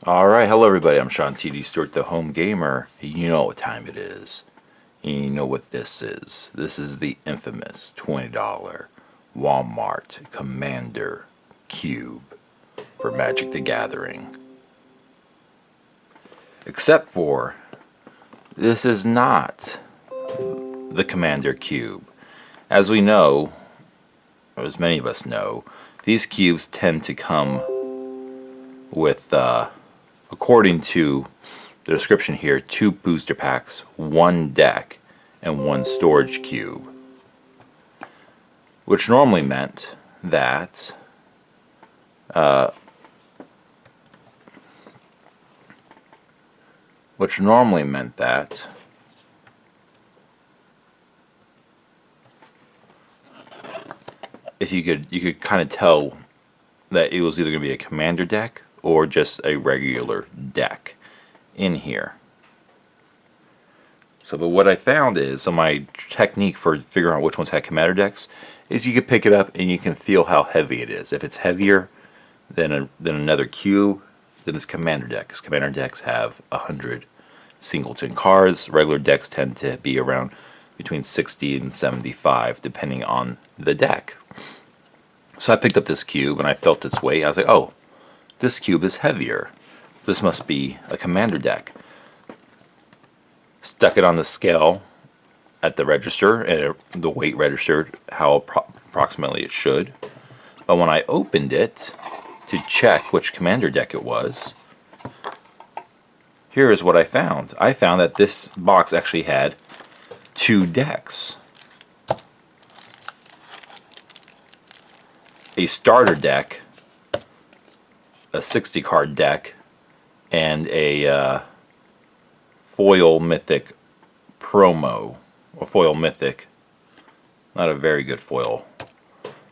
Alright, hello everybody, I'm Sean TD Stewart, the Home Gamer. You know what time it is. You know what this is. This is the infamous $20 Walmart Commander Cube for Magic the Gathering. Except for, this is not the Commander Cube. As we know, or as many of us know, these cubes tend to come with according to the description here, 2 booster packs, 1 deck, and 1 storage cube. Which normally meant that if you could kind of tell that it was either going to be a commander deck or just a regular deck in here. But what I found is, so my technique for figuring out which ones had commander decks is you can pick it up and you can feel how heavy it is. If it's heavier than another cube, then it's commander deck, because commander decks have 100 singleton cards. Regular decks tend to be around between 60 and 75 depending on the deck. So I picked up this cube and I felt its weight. I was like, oh, this cube is heavier. This must be a commander deck. Stuck it on the scale at the register, and the weight registered how approximately it should. But when I opened it to check which commander deck it was, here is what I found. I found that this box actually had 2 decks. A starter deck, a 60 card deck, and a foil mythic promo, or foil mythic, not a very good foil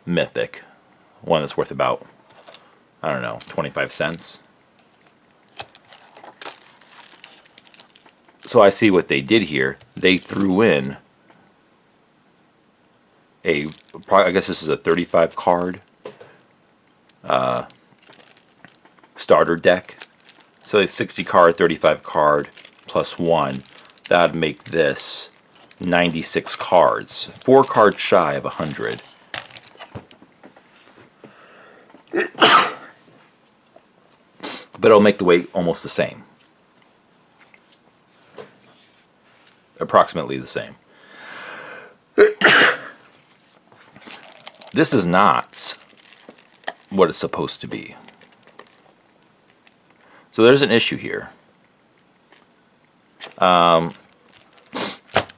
mythic, one that's worth about, I don't know, 25 cents. So I see what they did here. They threw in I guess this is a 35 card starter deck. So a 60 card, 35 card plus 1, that would make this 96 cards, 4 cards shy of 100. But it'll make the weight almost the same, approximately the same. This is not what it's supposed to be. So there's an issue here.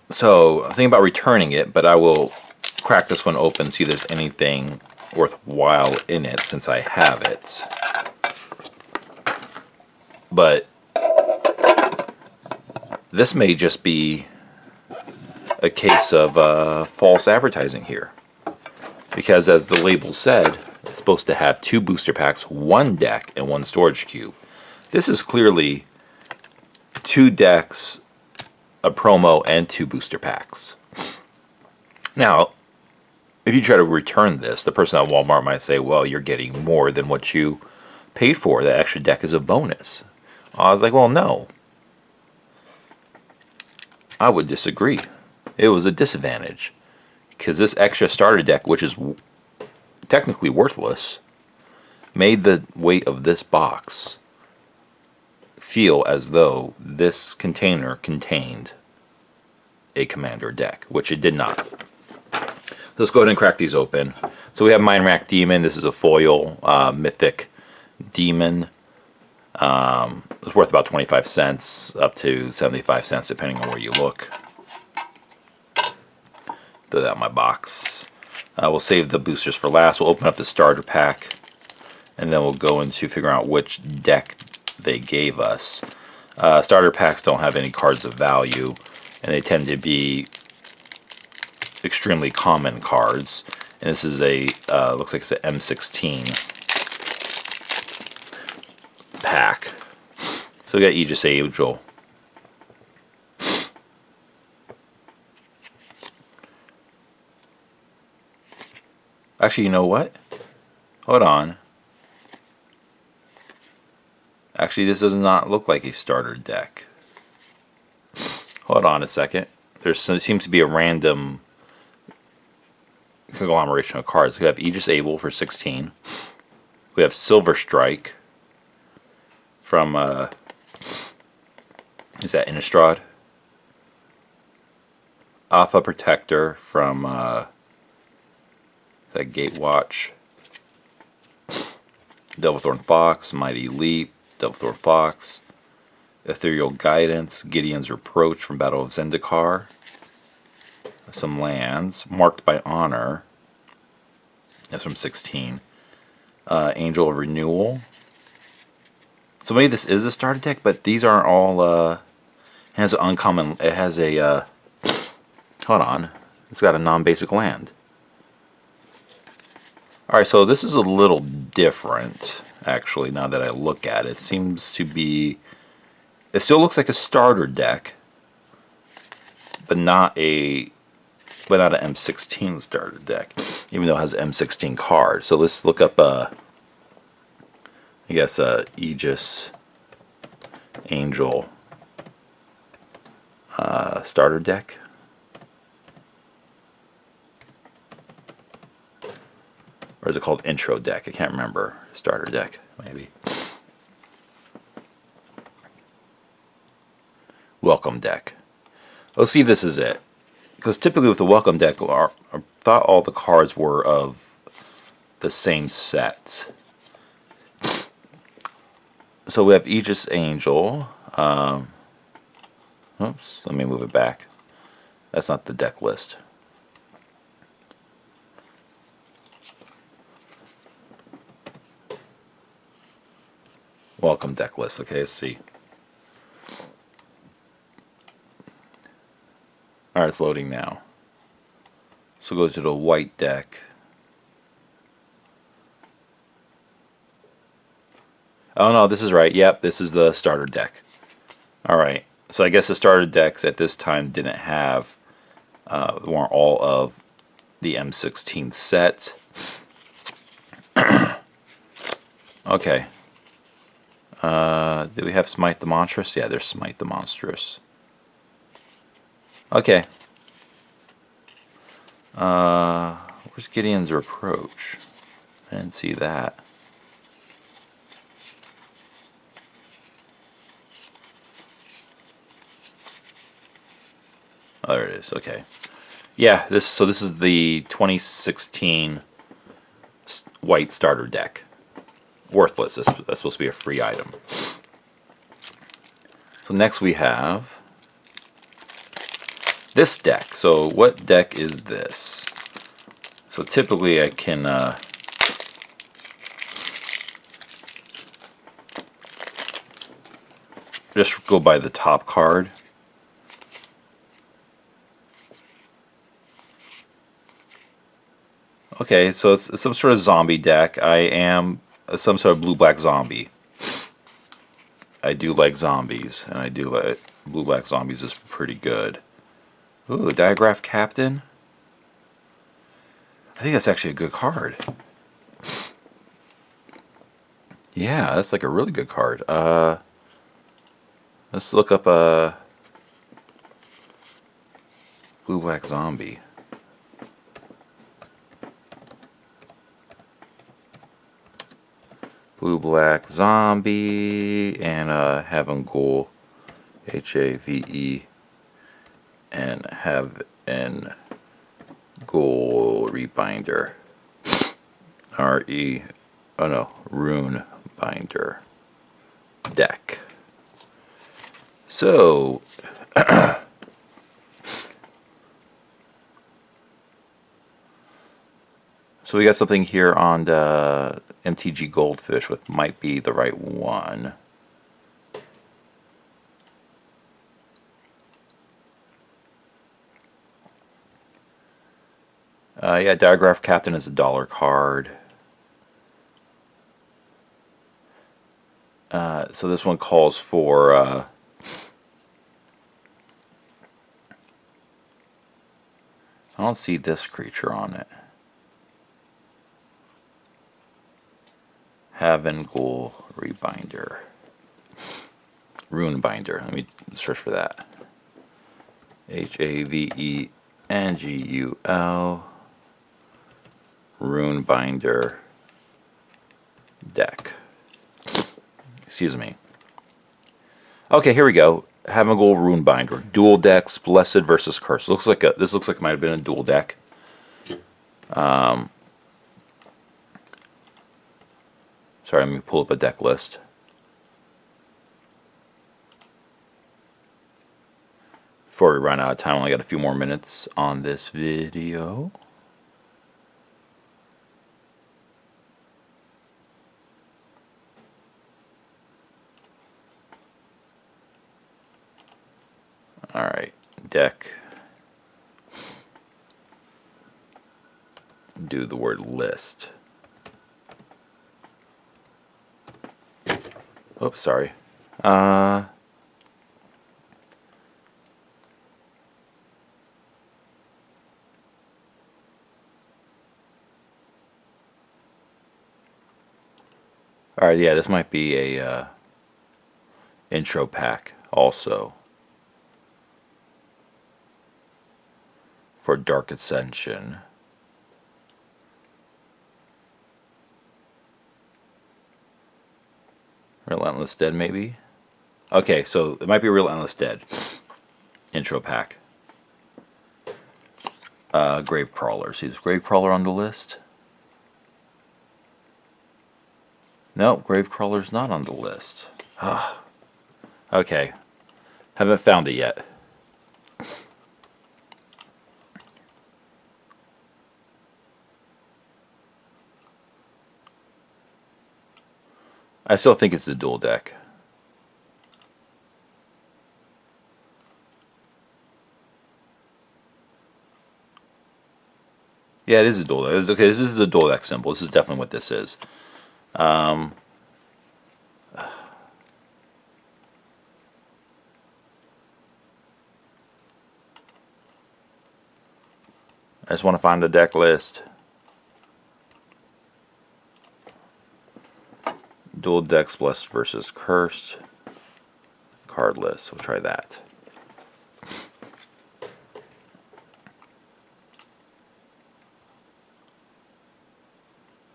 So I'm thinking about returning it, but I will crack this one open, see if there's anything worthwhile in it since I have it. But this may just be a case of false advertising here. Because as the label said, it's supposed to have 2 booster packs, 1 deck, and 1 storage cube. This is clearly 2 decks, a promo, and 2 booster packs. Now, if you try to return this, the person at Walmart might say, well, you're getting more than what you paid for. That extra deck is a bonus. I was like, well, no. I would disagree. It was a disadvantage. Because this extra starter deck, which is technically worthless, made the weight of this box feel as though this container contained a commander deck, which it did not. Let's go ahead and crack these open. So we have Mind Rack Demon. This is a foil mythic demon. It's worth about 25 cents up to 75 cents depending on where you look. Throw that in my box. We'll save the boosters for last. We'll open up the starter pack, and then we'll go into figuring out which deck they gave us. Starter packs don't have any cards of value, and they tend to be extremely common cards. And this is a looks like it's an M16 pack. So we got Aegis Angel. Actually, you know what? Hold on. Actually, this does not look like a starter deck. Hold on a second. There seems to be a random conglomeration of cards. We have Aegis Able for 16. We have Silver Strike from, is that Innistrad? Alpha Protector from, that Gatewatch. Devilthorn Fox, Mighty Leap, Devilthorn Fox. Ethereal Guidance, Gideon's Reproach from Battle of Zendikar. Some lands. Marked by Honor. That's from 16. Angel of Renewal. So maybe this is a starter deck, but these aren't all, it has an uncommon, it has a, hold on, it's got a non-basic land. Alright, so this is a little different, actually, now that I look at it. It seems to be, it still looks like a starter deck, but not an M16 starter deck, even though it has M16 cards. So let's look up, I guess, Aegis Angel starter deck. Or is it called intro deck? I can't remember. Starter deck, maybe. Welcome deck. Let's see if this is it. Because typically with the welcome deck, I thought all the cards were of the same set. So we have Aegis Angel. Oops, let me move it back. That's not the deck list. Welcome deck list. Okay, let's see. Alright, it's loading now. So go to the white deck. Oh no, this is right. Yep, this is the starter deck. Alright, so I guess the starter decks at this time didn't have, weren't all of the M16 set. Okay. Do we have Smite the Monstrous? Yeah, there's Smite the Monstrous. Okay. Where's Gideon's Reproach? I didn't see that. Oh, there it is. Okay. Yeah, this is the 2016 white starter deck. Worthless. That's supposed to be a free item. So next we have this deck. So what deck is this? So typically I can just go by the top card. Okay, so it's some sort of zombie deck. I am some sort of blue-black zombie. I do like zombies, and I do like blue-black zombies is pretty good. Ooh, Diagraph Captain. I think that's actually a good card. Yeah, that's like a really good card. Let's look up a blue-black zombie. Blue-black zombie and Heaven Ghoul, H-A-V-E, and Heaven Ghoul Rebinder, R-E, oh no, Rune Binder deck. So, so we got something here on the MTG Goldfish, which might be the right one. Yeah, Diagraph Captain is a $1 card. So this one calls for I don't see this creature on it. Heaven Ghoul Rebinder. Rune Binder. Let me search for that. Havengul. Rune Binder deck. Excuse me. Okay, here we go. Havengul Rune Binder. Dual decks, Blessed versus Cursed. This looks like it might have been a dual deck. Sorry, let me pull up a deck list. Before we run out of time, I only got a few more minutes on this video. Alright, deck. Do the word list. Oops, sorry. Alright, yeah, this might be a intro pack also for Dark Ascension. Relentless Dead, maybe? Okay, so it might be Relentless Dead intro pack. Grave Crawlers. Is Grave Crawler on the list? No, Grave Crawler's not on the list. Okay. Haven't found it yet. I still think it's the dual deck. Yeah, it is a dual deck. Okay, this is the dual deck symbol. This is definitely what this is. I just want to find the deck list. Dual decks, Blessed versus Cursed. Card list. We'll try that.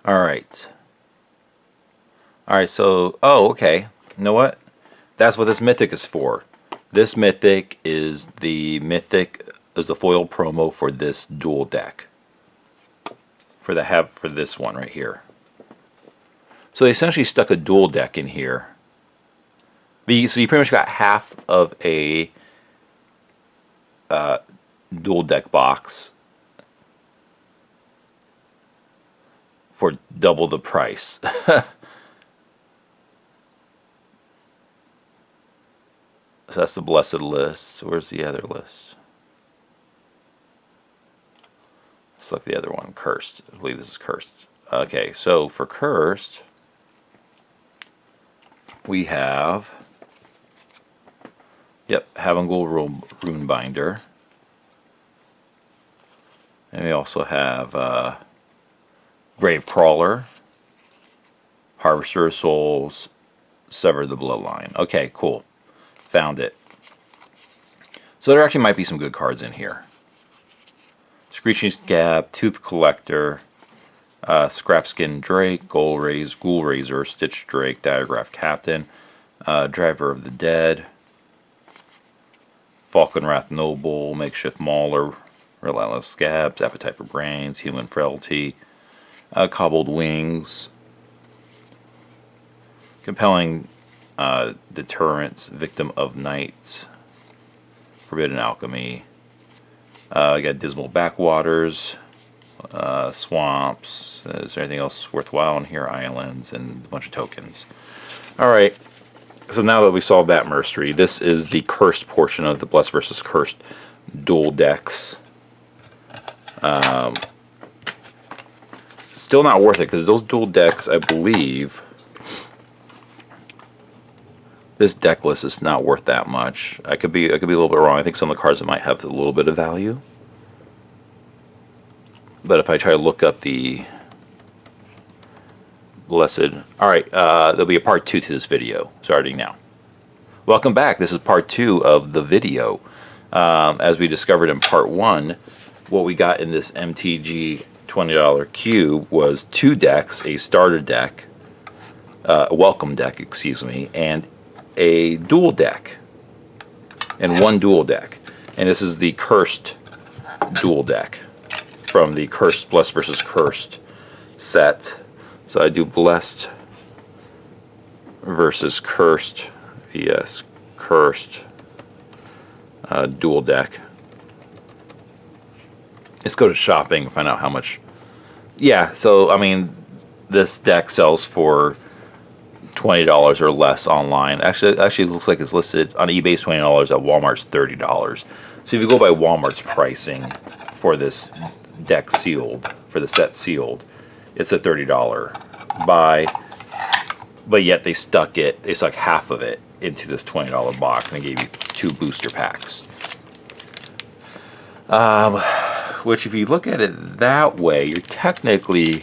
Alright. Alright, so... Oh, okay. You know what? That's what this Mythic is for. This Mythic is the foil promo for this dual deck. For this one right here. So they essentially stuck a dual deck in here. So you pretty much got half of a dual deck box for double the price. So that's the Blessed list. Where's the other list? Let's look at the other one. Cursed. I believe this is Cursed. Okay, so for Cursed, we have, Havengul Rune Binder. And we also have Grave Crawler, Harvester of Souls, Sever the Bloodline. Okay, cool. Found it. So there actually might be some good cards in here. Screeching Scab, Tooth Collector, Scrapskin Drake, Ghoul Razor, Stitch Drake, Diagraph Captain, Driver of the Dead, Falconwrath Noble, Makeshift Mauler, Relentless Scabs, Appetite for Brains, Human Frailty, Cobbled Wings, Compelling Deterrence, Victim of Night, Forbidden Alchemy. I got Dismal Backwaters, Swamps. Is there anything else worthwhile in here? Islands and a bunch of tokens. Alright, so now that we solved that mystery, this is the Cursed portion of the Blessed versus Cursed dual decks. Still not worth it, because those dual decks, I believe... This deck list is not worth that much. I could be a little bit wrong. I think some of the cards might have a little bit of value. But if I try to look up the Blessed... Alright, there'll be a part 2 to this video, starting now. Welcome back. This is part 2 of the video. As we discovered in part 1, what we got in this MTG $20 cube was 2 decks, a starter deck, a welcome deck, excuse me, and a dual deck. And 1 dual deck. And this is the cursed dual deck from the Blessed versus Cursed set. So I do Blessed versus Cursed, yes, Cursed dual deck. Let's go to shopping and find out how much. Yeah, so I mean, this deck sells for $20 or less online. Actually, it looks like it's listed on eBay $20, at Walmart's $30. So if you go by Walmart's pricing for this deck sealed, for the set sealed, it's a $30 buy. But yet they stuck half of it into this $20 box and they gave you 2 booster packs. Which, if you look at it that way, you're technically